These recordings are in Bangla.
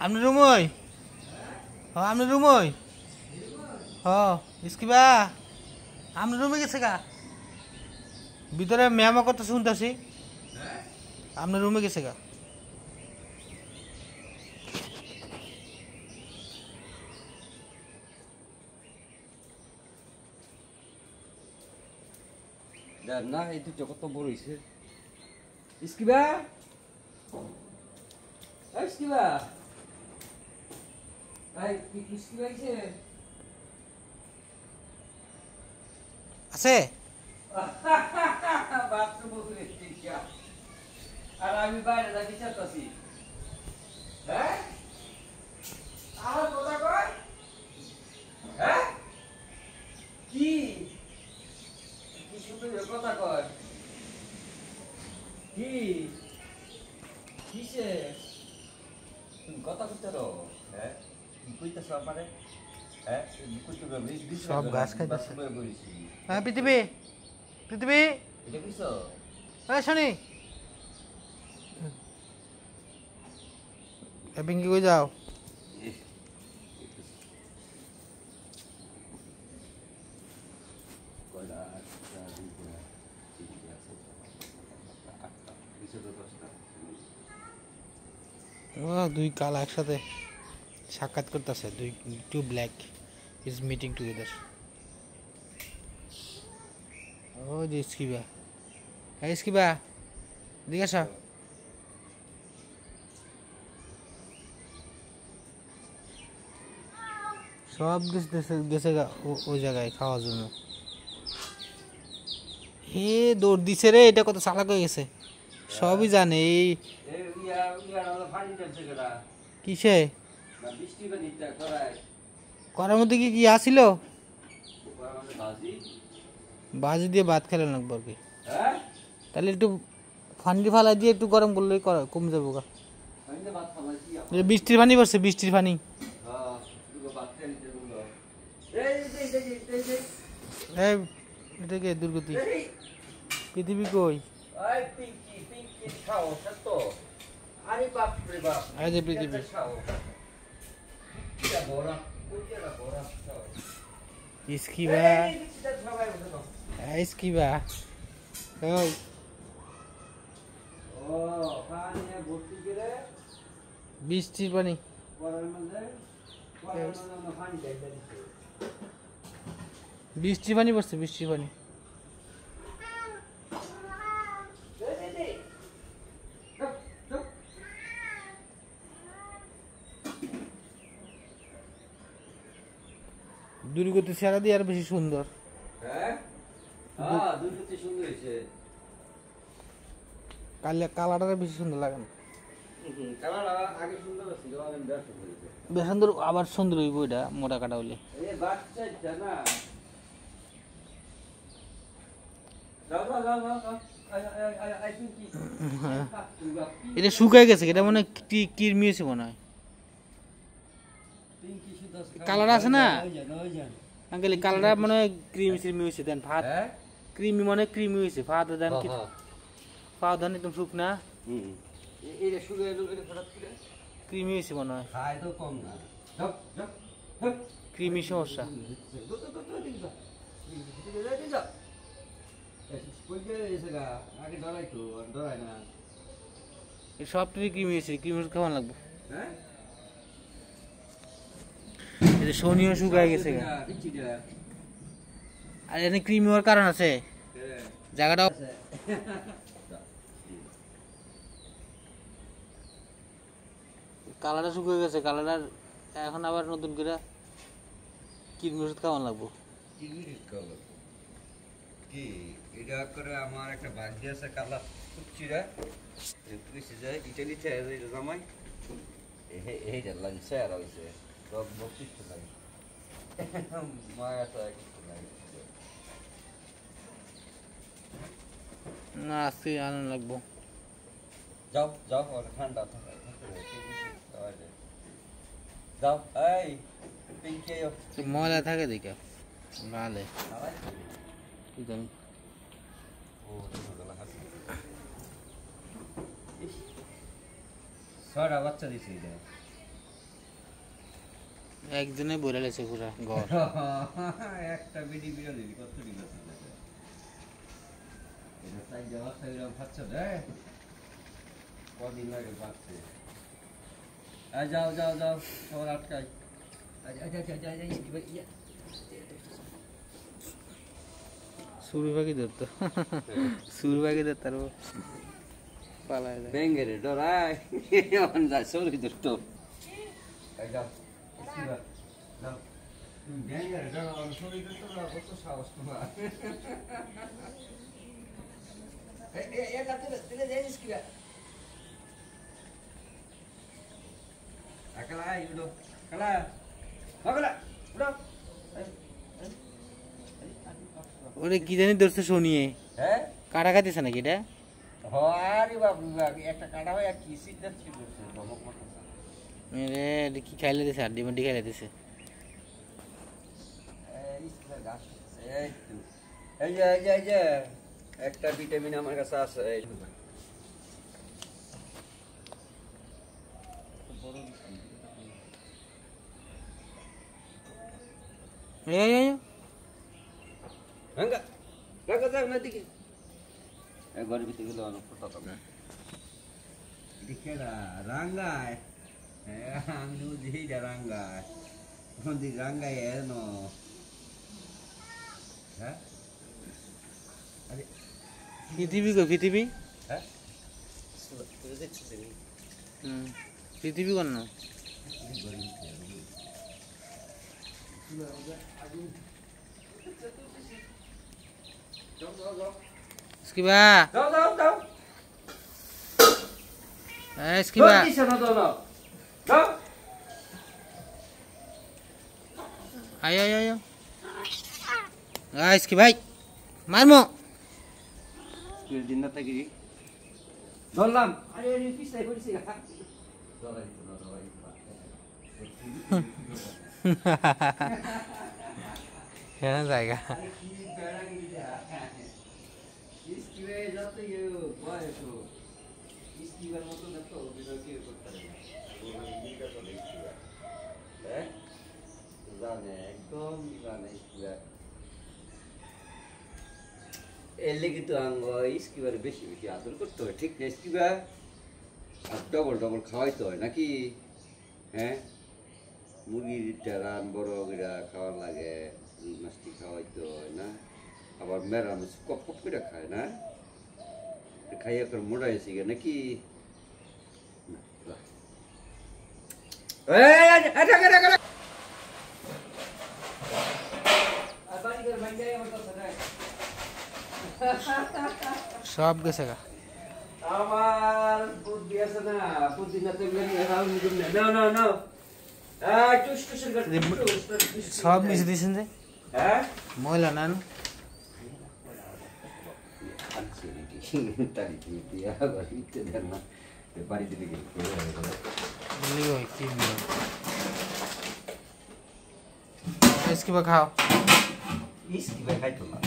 আপনি রুমই হ্যাঁ আপনি রুমই হ্যাঁ ইসকিবা আপনি রুমে গেছে গা ভিতরে ম্যামা কথা শুনতেছি আপনার রুমে গেছে গা না এই তো কত বড় হইছে ইসকিবা ইসকিবা এই ইসকিবা আইছে আছে বাথরুম বসে ঠিকয়া আর আমি বাইরে যাই চাচ্ছি হ্যাঁ আমার কথা কই হ্যাঁ কি কি শুধু কথা কই কি কিসে তুমি কথা কইতে রো হ্যাঁ কি কইতাছ আমারে হ্যাঁ কইতে গবি সব গাছ খাইতেছে হ্যাঁ পৃথিবী এটা কইছো হ্যাঁ শনি পিঙ্কি কই যাও দুই কাল একসাথে সাক্ষাৎ করতেছে two black is meeting together ও যে ইসকিবা হ্যাঁ ইসকিবা দিকে আসা সব গেছে ওই জায়গায় খাওয়ার জন্য হে দৌড় দিছে রে এটা কত চালাক হয়ে গেছে সবই জানে এই কিসে করার মধ্যে কি আসিল বাজি দিয়ে ভাত খেলেন একবার কি তাহলে একটু ফান্ডি ফালা দিয়ে একটু গরম করলেই কমে যাবো গা বৃষ্টির পানি পড়ছে বৃষ্টির পানি এটা কে দুর্গতি পৃথিবী কই যে পৃথিবী ইসকিবা ইসকিবা ওই বৃষ্টির পানি বৃষ্টির পানি পড়ছে বৃষ্টির পানি দুর্গতি সেরা দিয়ে আর বেশি সুন্দর কালারটা বেশি সুন্দর লাগে না বেশ সুন্দর আবার সুন্দর হইব এটা মোটা কাটা হইলে এটা শুকায় গেছে এটা মনে কিরমি হয়েছে মনে হয় কালার আছে না আঙ্কেল কালারটা মনে হয় ক্রিমি সিরমি হয়েছে দেন ভাত ক্রিমি মনে ক্রিমি হয়েছে ভাত দেন কি পাও ধান একদম শুকনা ক্রিমি হয়েছে মনে হয় ক্রিমি সমস্যা সবটাই ক্রিমি হয়েছে ক্রিমি কেমন লাগবে শনিও শুকায় গেছে আর এখানে ক্রিমি হওয়ার কারণ আছে জায়গাটা কালারটা শুকিয়ে গেছে কালারটা এখন আবার নতুন করে কীটনাশক ওষুধ কেমন লাগবো কি এটা করে আমার একটা বাগদি আছে কালা কুচিরা পুলিশে যায় ইটালিতে জামাই এইটা লাঞ্চে আর হয়েছে সব বক্সিষ্ট নাই মায়াটা কিছু নাই না আজকে আনন্দ লাগবো যাও যাও ঠান্ডা যাও এই পিঙ্কি ময়লা থাকে দেখে ভালো কি জানি ও ছয়টা বাচ্চা দিছে এটা একজনে বলে লেছে পুরা ঘর একটা বিডি বিড়ালি কত দিবে এটা তাই জবাব তাই রকম বাচ্চা দেয় কদিন লাগে বাচ্চা যাও যাও যাও সবার আটকাই সুরবাগি ধরতো সুরবাগি ধরতো আর পালায় যায় বেঙ্গেরে ডরাই এমন যায় সরি ধরতো যাও যাও বেঙ্গেরে ডরাই সরি ধরতো না কত সাহস তোমার তুলে যাইস কি akala udah kala kala udah ওরে কি জানি ধরছে শুনিয়ে হ্যাঁ কাটা খাইতেছে নাকি এটা আরে বাবু একটা কাটা হয় কি সিদ্ধান্ত কি করছে ধমক মারতেছে মেরে এটা কি খাইলে দিছে হাড্ডি মাড্ডি খাইলে দিছে এই ইসলা গাছ এই যে একটা ভিটামিন আমার কাছে আছে এই এই Rangga, Rangga যাও না দিকে একবার ভিতরে গেলে অনেক ফটো পাবে দিকে রাঙ্গায় আমি বুঝি রাঙ্গায় কোনদি রাঙ্গায় এনো হ্যাঁ আরে পৃথিবী গো পৃথিবী হ্যাঁ তুই দেখছিস নি পৃথিবী কোন না Skiba. Daw. Skiba. Daw. Ayo. Skiba. Marmo. Skiba din na tagiri. Dolam. Are pisa kuri siga. Dolai. কেন জায়গা Skiba যাতে বয় তো Skibar মতো না তো বিনা কি করতে পারে ওরা নিকা তো Skiba হ্যাঁ জানে একদম জানে Skiba এলে কিন্তু আঙ্গ Skibar বেশি আদর করতে হয় ঠিক না Skiba আর ডবল খাওয়াইতে হয় নাকি হ্যাঁ মুরগির রান বড় গিরা খাওয়ার লাগে মাছটি খাওয়াইতে হয় না আবার মেরা মাছ কপ করে খায় না খাইয়া করে মোড়া এসে গে নাকি সব গেছে গা আমার বুদ্ধি আছে না বুদ্ধি না থাকলে না সব মিশে দিয়েছেন যে হ্যাঁ ময়লা নান বাড়িতে Skiba খাও Skiba খাইতো না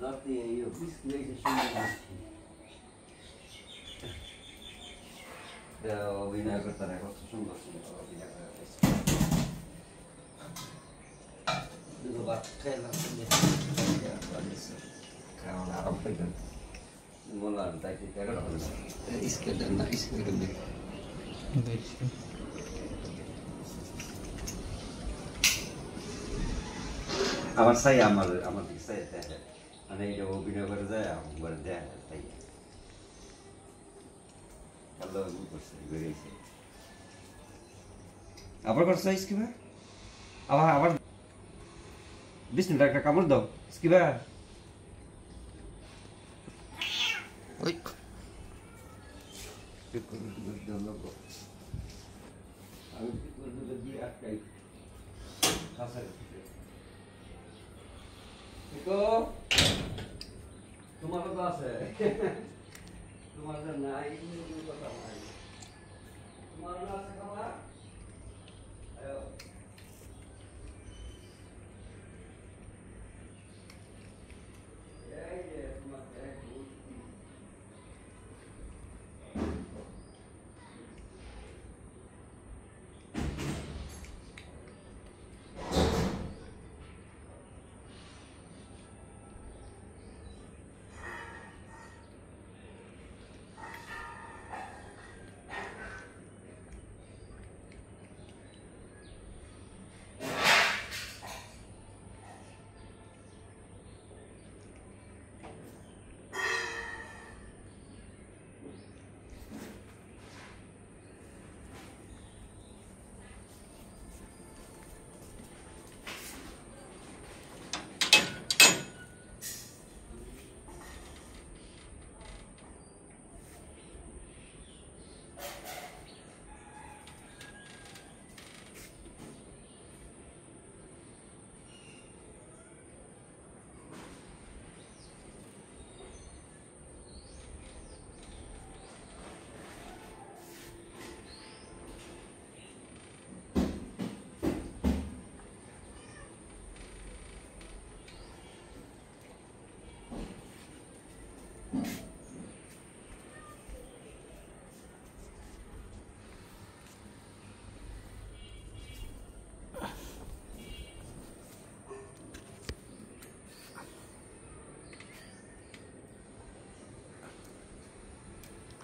রাতে এই Skiba এসে শুনে অভিনয় করতে না কত সুন্দর অভিনয় করে দুটো বাচ্চা খাওয়া আরাম পাইতেন বললাম তাই ঠিক স্কেলের না স্কেলের আমার চাই আমার দিকে চাই দেখে মানে এটা অভিনয় করে যায় আমার দেয় তাই আল্লাহ করছে বেরিয়েছে আবার করছে Skiba আবার বিসমিল্লাহ একটা কামড় দাও Skiba ওই তোমার কথা আছে তোমার নাই কথা নাই তোমার আছে খাবার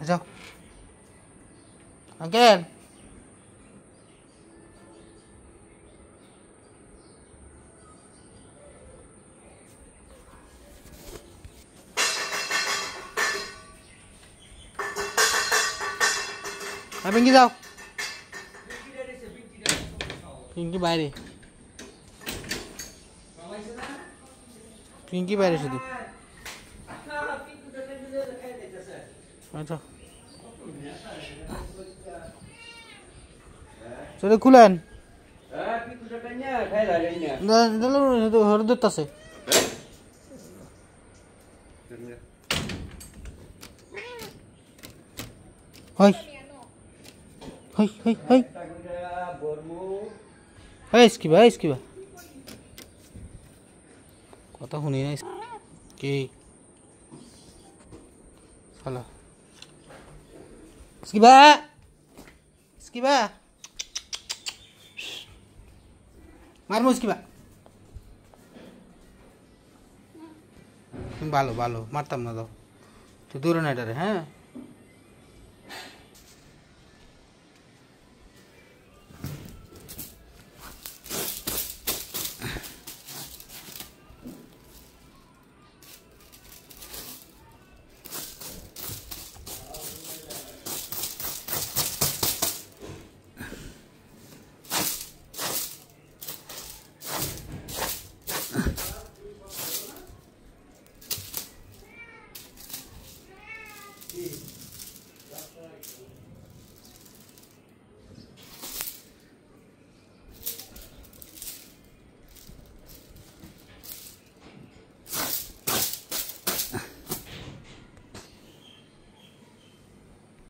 যাও আঙ্কেল পিঙ্কি যাও পিঙ্কি বাইরে পিঙ্কি বাইরে শুধু আচ্ছা সেটা খুলেন হরদত্ত আছে হই হই হই হই esquiva esquiva কথা শুনি না কি শালা esquiva esquiva মারমু esquiva ভালো ভালো মারতাম না দাও তুই দূরে না এটা রে হ্যাঁ